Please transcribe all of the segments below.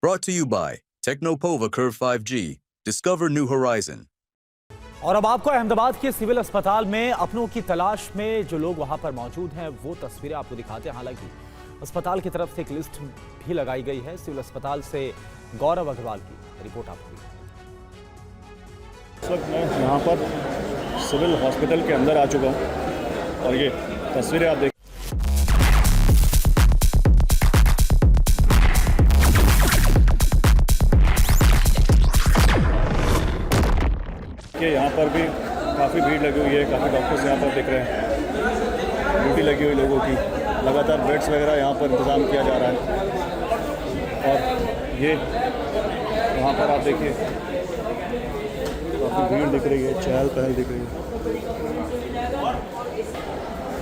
Brought to you by Technopova Curve 5G. Discover new horizon. और अब आपको अहमदाबाद के सिविल अस्पताल में अपनों की तलाश में जो लोग वहां पर मौजूद हैं वो तस्वीरें आपको दिखाते हैं। हालांकि अस्पताल की तरफ से एक लिस्ट भी लगाई गई है। सिविल अस्पताल से गौरव अग्रवाल की रिपोर्ट आपको। इस वक्त मैं यहाँ पर सिविल हॉस्पिटल के अंदर आ चुका हूँ और ये तस्वीरें आप देख कि यहाँ पर भी काफ़ी भीड़ लगी हुई है। काफ़ी डॉक्टर्स यहाँ पर दिख रहे हैं, ड्यूटी लगी हुई लोगों की। लगातार बेड्स वगैरह यहाँ पर इंतज़ाम किया जा रहा है। और ये यहाँ पर आप देखिए काफ़ी भीड़ दिख रही है, चहल पहल दिख रही है।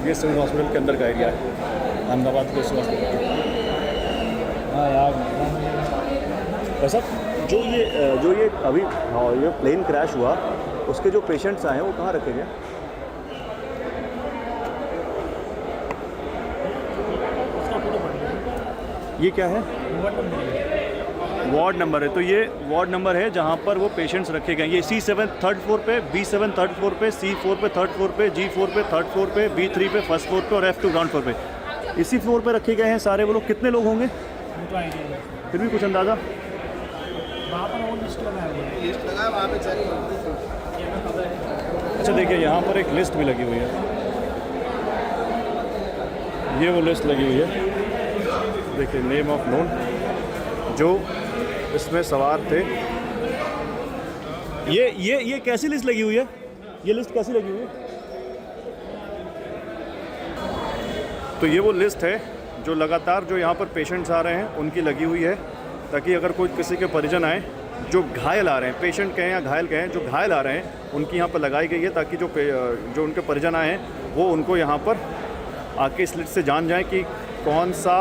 ये सिविल हॉस्पिटल के अंदर का एरिया है, अहमदाबाद के सिविल हॉस्पिटल। हाँ यार, वैसा जो ये अभी ये प्लेन क्रैश हुआ उसके जो पेशेंट्स आए हैं वो कहाँ रखे गए? ये क्या है? वार्ड नंबर है। तो ये वार्ड नंबर है जहाँ पर वो पेशेंट्स रखे गए। ये C7 थर्ड फ्लोर पे, B7 थर्ड फ्लोर पे, C4 पे थर्ड फ्लोर पे, G4 पे थर्ड फ्लोर पे, B3 पे फर्स्ट फ्लोर पे और F2 ग्राउंड फ्लोर पे। इसी फ्लोर पे रखे गए हैं सारे। वो लोग कितने लोग होंगे फिर भी कुछ अंदाज़ा? अच्छा देखिए, यहाँ पर एक लिस्ट भी लगी हुई है। ये वो लिस्ट लगी हुई है, देखिए, नेम ऑफ नोन जो इसमें सवार थे। ये कैसी लिस्ट लगी हुई है? ये लिस्ट कैसी लगी हुई है? तो ये वो लिस्ट है जो लगातार जो यहाँ पर पेशेंट्स आ रहे हैं उनकी लगी हुई है, ताकि अगर कोई किसी के परिजन आए जो घायल आ रहे हैं, पेशेंट कहें या घायल कहें, जो घायल आ रहे हैं उनकी यहाँ पर लगाई गई है, ताकि जो उनके परिजन आए हैं वो उनको यहाँ पर आके इस लिस्ट से जान जाएं कि कौन सा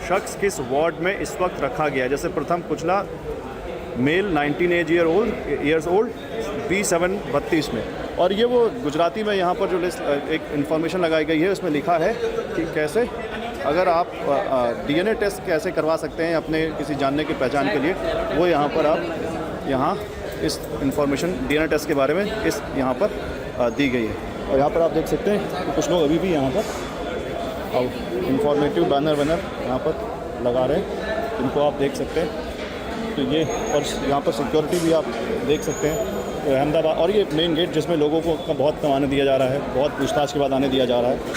शख्स किस वार्ड में इस वक्त रखा गया है। जैसे प्रथम कुचला मेल 19 ईयर्स ओल्ड B7 32 में। और ये वो गुजराती में यहाँ पर जो लिस्ट एक इन्फॉर्मेशन लगाई गई है, उसमें लिखा है कि कैसे अगर आप DNA टेस्ट कैसे करवा सकते हैं अपने किसी जानने की पहचान के लिए, वो यहाँ पर आप यहाँ इस इन्फॉर्मेशन DNA टेस्ट के बारे में इस यहाँ पर दी गई है। और यहाँ पर आप देख सकते हैं कि कुछ लोग अभी भी यहाँ पर इंफॉर्मेटिव बैनर यहाँ पर लगा रहे हैं, इनको आप देख सकते हैं। तो ये और यहाँ पर सिक्योरिटी भी आप देख सकते हैं। तो अहमदाबाद, और ये मेन गेट जिसमें लोगों को बहुत कम आने दिया जा रहा है, बहुत पूछताछ के बाद आने दिया जा रहा है।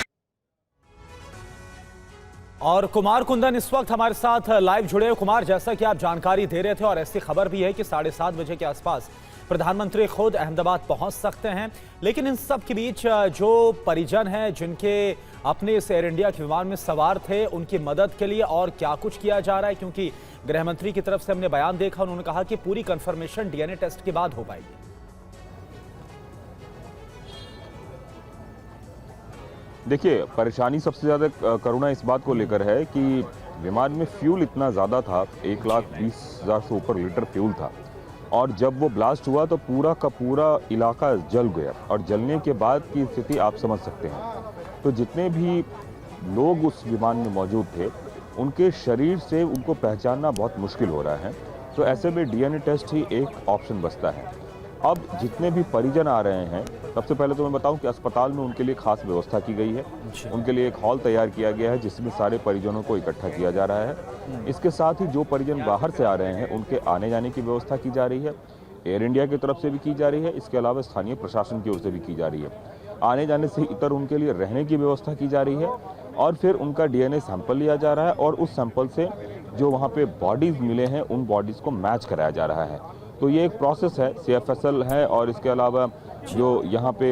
और कुमार कुंदन इस वक्त हमारे साथ लाइव जुड़े हैं। कुमार, जैसा कि आप जानकारी दे रहे थे और ऐसी खबर भी है कि 7:30 बजे के आसपास प्रधानमंत्री खुद अहमदाबाद पहुंच सकते हैं, लेकिन इन सब के बीच जो परिजन हैं जिनके अपने इस एयर इंडिया के विमान में सवार थे, उनकी मदद के लिए और क्या कुछ किया जा रहा है? क्योंकि गृह मंत्री की तरफ से हमने बयान देखा, उन्होंने कहा कि पूरी कंफर्मेशन DNA टेस्ट के बाद हो पाएगी। देखिए, परेशानी सबसे ज़्यादा करुणा इस बात को लेकर है कि विमान में फ्यूल इतना ज़्यादा था, 1,20,000 से ऊपर लीटर फ्यूल था, और जब वो ब्लास्ट हुआ तो पूरा का पूरा इलाका जल गया। और जलने के बाद की स्थिति आप समझ सकते हैं। तो जितने भी लोग उस विमान में मौजूद थे, उनके शरीर से उनको पहचानना बहुत मुश्किल हो रहा है। तो ऐसे में DNA टेस्ट ही एक ऑप्शन बचता है। अब जितने भी परिजन आ रहे हैं, सबसे पहले तो मैं बताऊं कि अस्पताल में उनके लिए खास व्यवस्था की गई है। उनके लिए एक हॉल तैयार किया गया है जिसमें सारे परिजनों को इकट्ठा किया जा रहा है। इसके साथ ही जो परिजन बाहर से आ रहे हैं उनके आने जाने की व्यवस्था की जा रही है, एयर इंडिया की तरफ से भी की जा रही है, इसके अलावा स्थानीय प्रशासन की ओर से भी की जा रही है। आने जाने से इतर उनके लिए रहने की व्यवस्था की जा रही है, और फिर उनका DNA सैंपल लिया जा रहा है, और उस सैंपल से जो वहाँ पे बॉडीज़ मिले हैं उन बॉडीज़ को मैच कराया जा रहा है। तो ये एक प्रोसेस है, CFSL है, और इसके अलावा जो यहाँ पे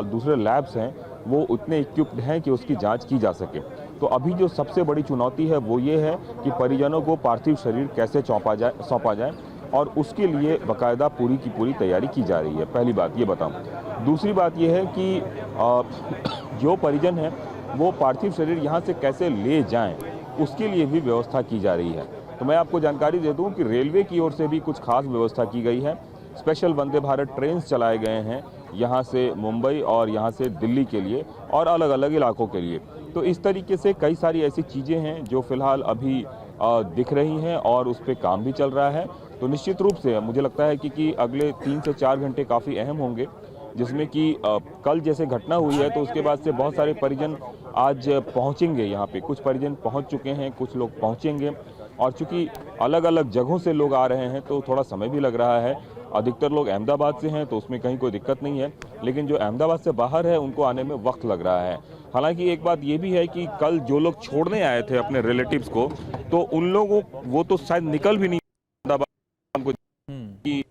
दूसरे लैब्स हैं वो उतने इक्विप्ड हैं कि उसकी जांच की जा सके। तो अभी जो सबसे बड़ी चुनौती है वो ये है कि परिजनों को पार्थिव शरीर कैसे सौंपा जाए, और उसके लिए बाकायदा पूरी की पूरी तैयारी की जा रही है। पहली बात ये बताऊँ। दूसरी बात ये है कि जो परिजन हैं वो पार्थिव शरीर यहाँ से कैसे ले जाएँ, उसके लिए भी व्यवस्था की जा रही है। तो मैं आपको जानकारी दे दूं कि रेलवे की ओर से भी कुछ खास व्यवस्था की गई है। स्पेशल वंदे भारत ट्रेन चलाए गए हैं यहाँ से मुंबई और यहाँ से दिल्ली के लिए और अलग अलग इलाकों के लिए। तो इस तरीके से कई सारी ऐसी चीज़ें हैं जो फ़िलहाल अभी दिख रही हैं और उस पर काम भी चल रहा है। तो निश्चित रूप से मुझे लगता है कि अगले 3 से 4 घंटे काफ़ी अहम होंगे, जिसमें कि कल जैसे घटना हुई है तो उसके बाद से बहुत सारे परिजन आज पहुंचेंगे यहाँ पे। कुछ परिजन पहुंच चुके हैं, कुछ लोग पहुंचेंगे, और चूंकि अलग अलग जगहों से लोग आ रहे हैं तो थोड़ा समय भी लग रहा है। अधिकतर लोग अहमदाबाद से हैं तो उसमें कहीं कोई दिक्कत नहीं है, लेकिन जो अहमदाबाद से बाहर है उनको आने में वक्त लग रहा है। हालांकि एक बात ये भी है कि कल जो लोग छोड़ने आए थे अपने रिलेटिव्स को, तो उन लोगों वो तो शायद निकल भी नहीं अहमदाबाद को, कि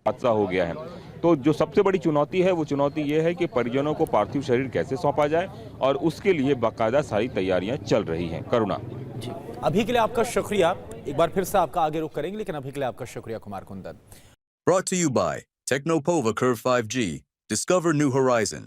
हादसा हो गया है। तो जो सबसे बड़ी चुनौती है वो चुनौती ये है कि परिजनों को पार्थिव शरीर कैसे सौंपा जाए, और उसके लिए बाकायदा सारी तैयारियां चल रही हैं। करुणा जी, अभी के लिए आपका शुक्रिया। एक बार फिर से आपका आगे रुख करेंगे, लेकिन अभी के लिए आपका शुक्रिया Kumar Kundan. Brought to you by Technopova Curve 5G. Discover new horizon.